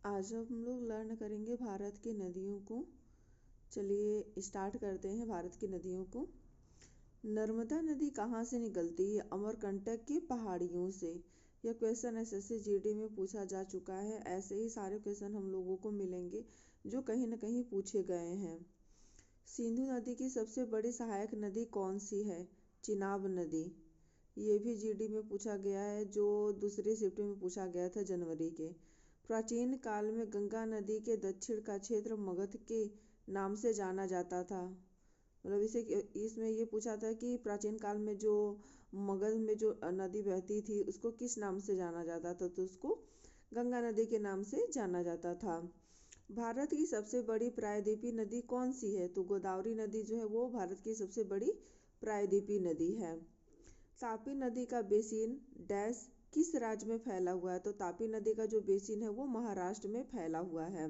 आज हम लोग लर्न करेंगे भारत की नदियों को। चलिए स्टार्ट करते हैं भारत की नदियों को। नर्मदा नदी कहाँ से निकलती है? अमरकंटक की पहाड़ियों से। यह क्वेश्चन एसएससी जीडी में पूछा जा चुका है। ऐसे ही सारे क्वेश्चन हम लोगों को मिलेंगे जो कहीं न कहीं पूछे गए हैं। सिंधु नदी की सबसे बड़ी सहायक नदी कौन सी है? चिनाब नदी। ये भी जीडी में पूछा गया है, जो दूसरी शिफ्ट में पूछा गया था जनवरी के। प्राचीन काल में गंगा नदी के दक्षिण का क्षेत्र मगध के नाम से जाना जाता था। मतलब इसमें ये पूछा था कि प्राचीन काल में जो मगध में जो नदी बहती थी उसको किस नाम से जाना जाता था, तो उसको गंगा नदी के नाम से जाना जाता था। भारत की सबसे बड़ी प्रायद्वीपीय नदी कौन सी है? तो गोदावरी नदी जो है वो भारत की सबसे बड़ी प्रायद्वीपीय नदी है। तापी नदी का बेसिन डैश किस राज्य में फैला हुआ है? तो तापी नदी का जो बेसिन है वो महाराष्ट्र में फैला हुआ है।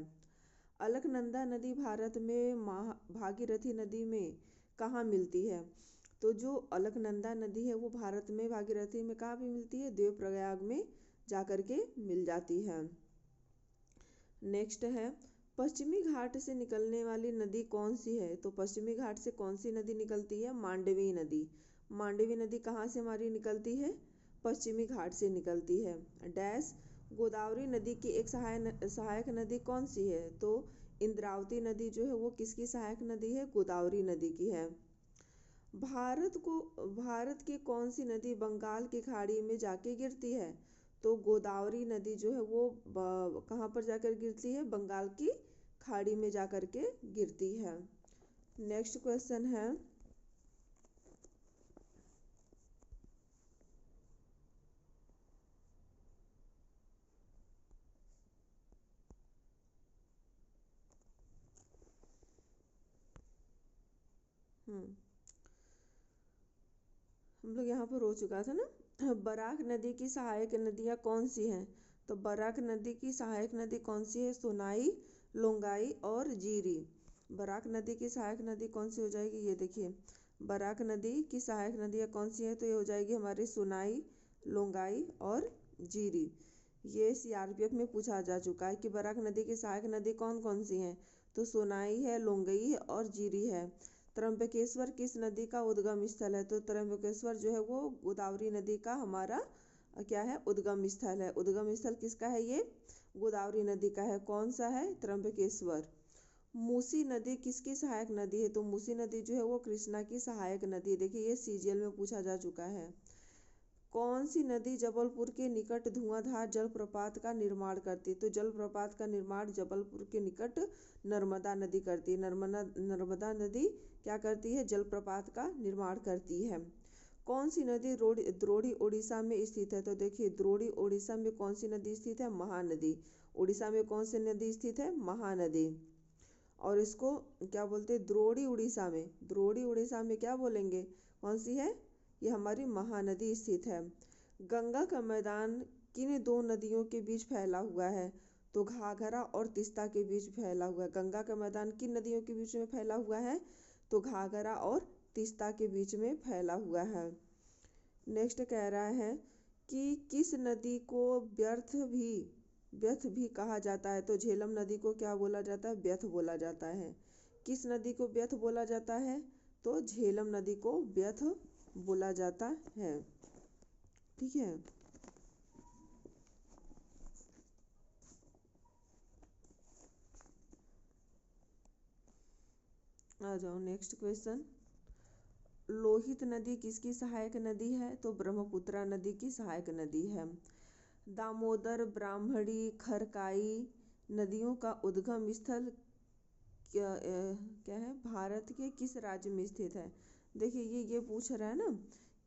अलकनंदा नदी भारत में भागीरथी नदी में कहाँ मिलती है? तो जो अलकनंदा नदी है वो भारत में भागीरथी में कहाँ भी मिलती है? देवप्रयाग में जाकर के मिल जाती है। नेक्स्ट है, पश्चिमी घाट से निकलने वाली नदी कौन सी है? तो पश्चिमी घाट से कौन सी नदी निकलती है? मांडवी नदी। मांडवी नदी कहाँ से हमारी निकलती है? पश्चिमी घाट से निकलती है। डैश गोदावरी नदी की एक सहायक नदी कौन सी है? तो इंद्रावती नदी जो है वो किसकी सहायक नदी है? गोदावरी नदी की है। भारत की कौन सी नदी बंगाल की खाड़ी में जाके गिरती है? तो गोदावरी नदी जो है वो कहाँ पर जाकर गिरती है? बंगाल की खाड़ी में जाकर के गिरती है। नेक्स्ट क्वेश्चन है, हम लोग यहाँ पर हो चुका था ना। बराक नदी की सहायक नदियाँ कौन सी हैं? तो बराक नदी की सहायक नदी कौन सी है? सोनाई, लोंगाई और जीरी। बराक नदी की सहायक नदी कौन सी हो जाएगी? ये देखिए, बराक नदी की सहायक नदियाँ कौन सी हैं? तो ये हो जाएगी हमारी सोनाई, लोंगाई और जीरी। ये सीआरपीएफ में पूछा जा चुका है कि बराक नदी की सहायक नदी कौन कौन सी हैं? तो सोनाई है, लोंगई है और जीरी है। त्र्यंबकेश्वर किस नदी का उद्गम स्थल है? तो त्र्यंबकेश्वर जो है वो गोदावरी नदी का हमारा क्या है? उद्गम स्थल है। उद्गम स्थल किसका है? ये गोदावरी नदी का है। कौन सा है? त्र्यंबकेश्वर। मूसी नदी किसकी सहायक नदी है? तो मूसी नदी जो है वो कृष्णा की सहायक नदी है। देखिए ये सीजीएल में पूछा जा चुका है। कौन सी नदी जबलपुर के निकट धुआंधार जलप्रपात का निर्माण करती है? तो जलप्रपात का निर्माण जबलपुर के निकट नर्मदा नदी करती है। नर्मदा नदी क्या करती है? जलप्रपात का निर्माण करती है। कौन सी नदी द्रोणी उड़ीसा में स्थित है? तो देखिए द्रोणी उड़ीसा में कौन सी नदी स्थित है? महानदी। उड़ीसा में कौन सी नदी स्थित है? महानदी। और इसको क्या बोलते हैं? द्रोणी उड़ीसा में। द्रोणी उड़ीसा में क्या बोलेंगे? कौन सी है? ये हमारी महानदी स्थित है। गंगा का मैदान किन दो नदियों के बीच फैला हुआ है? तो घाघरा और तीस्ता के बीच फैला हुआ है। गंगा का मैदान किन नदियों के बीच में फैला हुआ है? तो घाघरा और तीस्ता के बीच में फैला हुआ है। नेक्स्ट कह रहा है कि किस नदी को व्यथ भी कहा जाता है? तो झेलम नदी को क्या बोला जाता है? व्यथ बोला जाता है। किस नदी को व्यथ बोला जाता है? तो झेलम नदी को व्यथ बोला जाता है। ठीक है, आ जाओ नेक्स्ट क्वेश्चन। लोहित नदी किसकी सहायक नदी है? तो ब्रह्मपुत्रा नदी की सहायक नदी है। दामोदर, ब्राह्मणी, खरकाई नदियों का उद्गम स्थल क्या है? भारत के किस राज्य में स्थित है? देखिए ये पूछ रहा है ना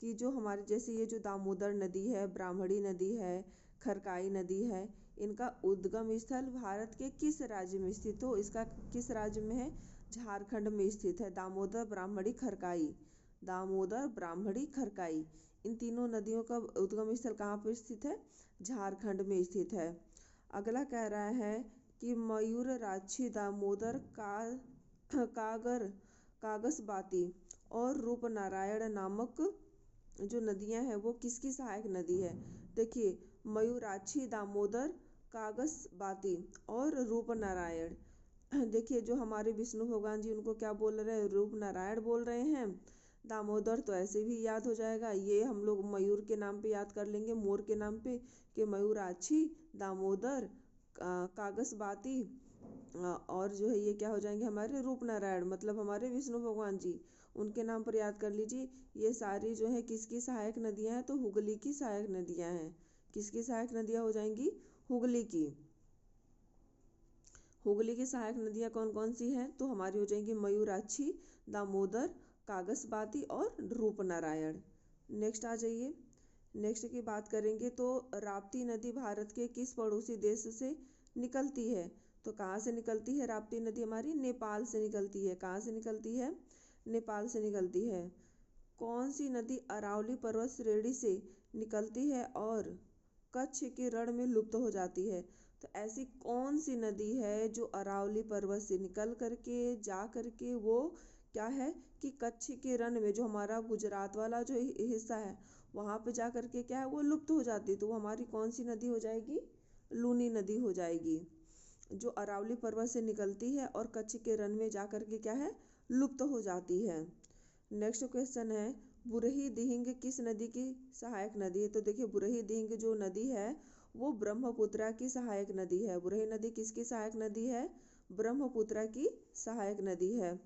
कि जो हमारे जैसे ये जो दामोदर नदी है, ब्राह्मणी नदी है, खरकाई नदी है, इनका उद्गम स्थल भारत के किस राज्य में स्थित हो? इसका किस राज्य में है? झारखंड में स्थित है। दामोदर, ब्राह्मणी, खरकाई। दामोदर, ब्राह्मणी, खरकाई, इन तीनों नदियों का उद्गम स्थल कहाँ पर स्थित है? झारखंड में स्थित है। अगला कह रहा है कि मयूरराक्षी, दामोदर, कागसबाती और रूपनारायण नामक जो नदियां हैं वो किसकी सहायक नदी है? देखिए मयूराक्षी, दामोदर, कागसबाती और रूपनारायण। देखिए जो हमारे विष्णु भगवान जी उनको क्या बोल रहे हैं, रूपनारायण बोल रहे हैं। दामोदर तो ऐसे भी याद हो जाएगा, ये हम लोग मयूर के नाम पे याद कर लेंगे, मोर के नाम पे, कि मयूराक्षी, दामोदर, कागसबाती, और जो है ये क्या हो जाएंगे हमारे रूपनारायण, मतलब हमारे विष्णु भगवान जी, उनके नाम पर याद कर लीजिए। ये सारी जो है किसकी सहायक नदियां हैं, तो हुगली की सहायक नदियां हैं। किसकी सहायक नदियां हो जाएंगी, हुगली की। हुगली की सहायक नदियां कौन कौन सी हैं, तो हमारी हो जाएंगी मयूराक्षी, दामोदर, कागसबाती और रूपनारायण। नेक्स्ट आ जाइए। नेक्स्ट की बात करेंगे तो राप्ती नदी भारत के किस पड़ोसी देश से निकलती है, तो कहाँ से निकलती है राप्ती नदी, हमारी नेपाल से निकलती है। कहाँ से निकलती है, नेपाल से निकलती है। कौन सी नदी अरावली पर्वत श्रेणी से निकलती है और कच्छ के रण में लुप्त हो जाती है, तो ऐसी कौन सी नदी है जो अरावली पर्वत से निकल करके जा करके वो क्या है कि कच्छ के रण में, जो हमारा गुजरात वाला जो हिस्सा है वहाँ पे जा करके क्या है वो लुप्त हो जाती है, तो वो हमारी कौन सी नदी हो जाएगी, लूनी नदी हो जाएगी, जो अरावली पर्वत से निकलती है और कच्छ के रण में जा करके क्या है लुप्त हो जाती है। नेक्स्ट क्वेश्चन है, बुरही दिहिंग किस नदी की सहायक नदी है, तो देखिए बुरही दिहिंग जो नदी है वो ब्रह्मपुत्रा की सहायक नदी है। बुरही नदी किसकी सहायक नदी है, ब्रह्मपुत्रा की सहायक नदी है।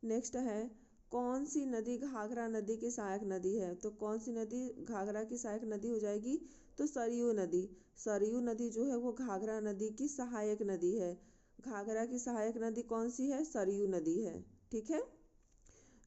नेक्स्ट है, कौन सी नदी घाघरा नदी की सहायक नदी है, तो कौन सी नदी घाघरा की सहायक नदी हो जाएगी, तो सरयू नदी। सरयू नदी जो है वो घाघरा नदी की सहायक नदी है। घाघरा की सहायक नदी कौन सी है, सरयू नदी है। ठीक है।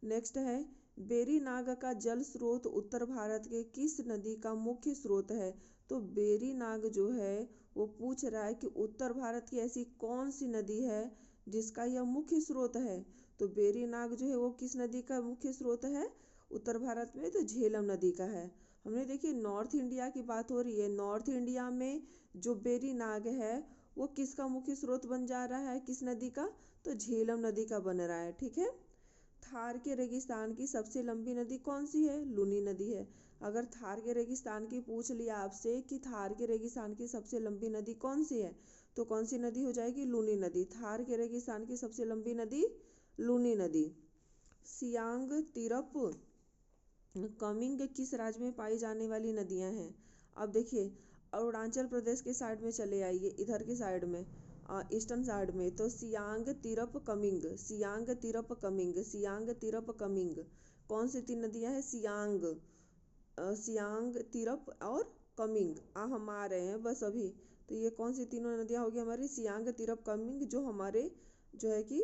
नेक्स्ट है, बेरी नाग का जल स्रोत उत्तर भारत के किस नदी का मुख्य स्रोत है, तो बेरी नाग जो है वो पूछ रहा है कि उत्तर भारत की ऐसी कौन सी नदी है जिसका यह मुख्य स्रोत है, तो बेरी नाग जो है वो किस नदी का मुख्य स्रोत है उत्तर भारत में, तो झेलम नदी का है। हमने देखिए नॉर्थ इंडिया की बात हो रही है, नॉर्थ इंडिया में जो बेरी नाग है वो किसका मुख्य स्रोत बन जा रहा है, किस नदी का, तो झेलम नदी का बन रहा है। ठीक है। थार के रेगिस्तान की सबसे लंबी नदी कौन सी है, लूनी नदी है। अगर थार के रेगिस्तान की पूछ लिया आपसे कि थार के रेगिस्तान की सबसे लंबी नदी कौन सी है, तो कौन सी नदी हो जाएगी, लूनी नदी। थार के रेगिस्तान की सबसे लंबी नदी लूनी नदी। सियांग, तिरप, कमिंग किस राज्य में पाई जाने वाली नदियां हैं। अब देखिए अरुणाचल प्रदेश के साइड में चले आइए, इधर की साइड में, ईस्टर्न साइड में, तो Siang, Tirap, coming, Siang, Tirap, coming, Siang, Tirap, coming, कौन सी तीन नदियां हैं, सियांग, सियांग, तिरप और कमिंग। हम आ रहे हैं बस अभी, तो ये कौन सी तीनों नदियां होगी हमारी, सियांग, तिरप, कमिंग, जो हमारे जो है कि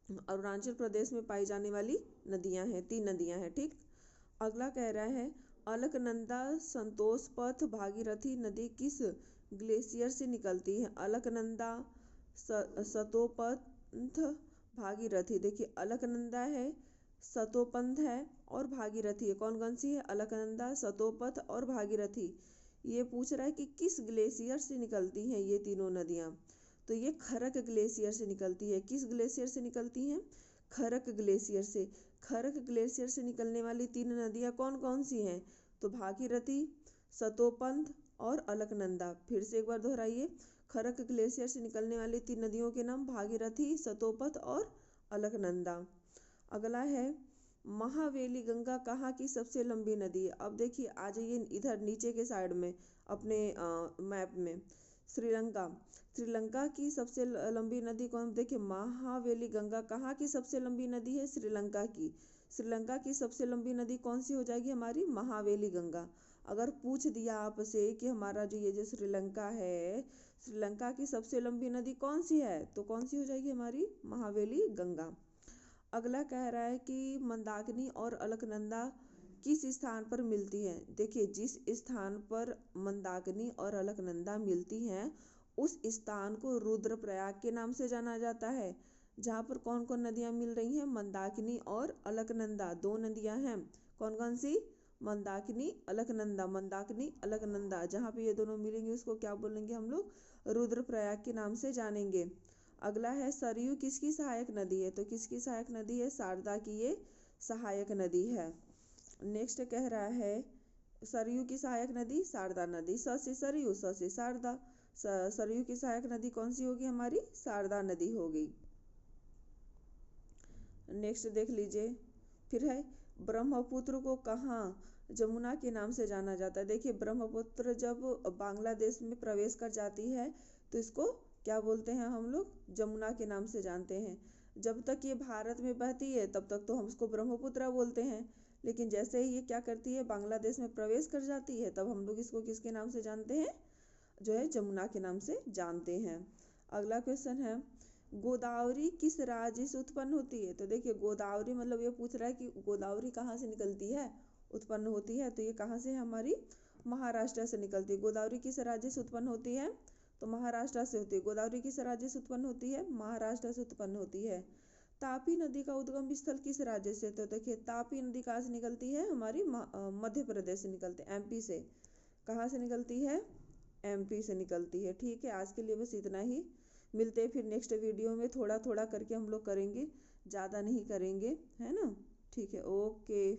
अरुणाचल प्रदेश में पाई जाने वाली नदियां हैं, तीन नदियां हैं। ठीक। अगला कह रहा है, अलकनंदा संतोष पथ भागीरथी नदी किस ग्लेशियर से निकलती है। अलकनंदा, सतोपंथ, भागीरथी। देखिए अलकनंदा है, सतोपंथ है और भागीरथी है। कौन कौन सी है, अलकनंदा, सतोपथ और भागीरथी। ये पूछ रहा है कि किस ग्लेशियर से निकलती हैं ये तीनों नदियाँ, तो ये खरक ग्लेशियर से निकलती है। किस ग्लेशियर से निकलती हैं, खरक ग्लेशियर से। खरक ग्लेशियर से निकलने वाली तीन नदियाँ कौन कौन सी हैं, तो भागीरथी, सतोपंथ और अलकनंदा। फिर से एक बार दोहराइए, खरक ग्लेशियर से निकलने वाली तीन नदियों के नाम भागीरथी, सतोपथ और अलकनंदा। अगला है, महावेली गंगा कहाँ की सबसे लंबी नदी है। अब देखिए आ जाइए इधर नीचे के साइड में अपने मैप में, श्रीलंका। श्रीलंका की सबसे लंबी नदी कौन, देखिए महावेली गंगा कहाँ की सबसे लंबी नदी है, श्रीलंका की। श्रीलंका की सबसे लंबी नदी कौन सी हो जाएगी हमारी, महावेली गंगा। अगर पूछ दिया आपसे कि हमारा जो ये जो श्रीलंका है, श्रीलंका की सबसे लंबी नदी कौन सी है, तो कौन सी हो जाएगी हमारी, महावेली गंगा। अगला कह रहा है कि मंदाकिनी और अलकनंदा किस स्थान पर मिलती हैं। देखिए जिस स्थान पर मंदाकिनी और अलकनंदा मिलती हैं उस स्थान को रुद्रप्रयाग के नाम से जाना जाता है। जहाँ पर कौन कौन नदियाँ मिल रही हैं, मंदाकिनी और अलकनंदा, दो नदियाँ हैं। कौन कौन सी, मंदाकिनी, अलकनंदा, मंदाकिनी, अलकनंदा। जहाँ पे ये दोनों मिलेंगे उसको क्या बोलेंगे हम लोग, रुद्रप्रयाग के नाम से जानेंगे। अगला है, सरयू किसकी सहायक नदी है, तो किसकी सहायक नदी है, शारदा की ये सहायक नदी है। नेक्स्ट कह रहा है, सरयू की सहायक नदी शारदा नदी। स से सरयू, स से शारदा। सरयू की सहायक नदी कौन सी होगी हमारी? शारदा नदी होगी। नेक्स्ट देख लीजिए, फिर है ब्रह्मपुत्र को कहाँ जमुना के नाम से जाना जाता है? देखिए ब्रह्मपुत्र जब बांग्लादेश में प्रवेश कर जाती है तो इसको क्या बोलते हैं हम लोग? जमुना के नाम से जानते हैं। जब तक ये भारत में बहती है तब तक तो हम उसको ब्रह्मपुत्र बोलते हैं, लेकिन जैसे ही ये क्या करती है, बांग्लादेश में प्रवेश कर जाती है, तब हम लोग इसको किसके नाम से जानते हैं? जो है जमुना के नाम से जानते हैं। अगला क्वेश्चन है, गोदावरी किस राज्य से उत्पन्न होती है? तो देखिए गोदावरी मतलब ये पूछ रहा है कि गोदावरी कहाँ से निकलती है, उत्पन्न होती है, तो ये कहाँ से है हमारी? महाराष्ट्र से निकलती है। गोदावरी किस राज्य से उत्पन्न होती है? तो महाराष्ट्र से होती है। गोदावरी किस राज्य से उत्पन्न होती है? महाराष्ट्र से उत्पन्न होती है। तापी नदी का उद्गम स्थल किस राज्य से? तो देखिए तापी नदी कहाँ से निकलती है? हमारी मध्य प्रदेश से निकलती है, एमपी से। कहाँ से निकलती है? एमपी से निकलती है। ठीक है, आज के लिए बस इतना ही। मिलते हैं फिर नेक्स्ट वीडियो में, थोड़ा थोड़ा करके हम लोग करेंगे, ज़्यादा नहीं करेंगे, है ना? ठीक है, ओके।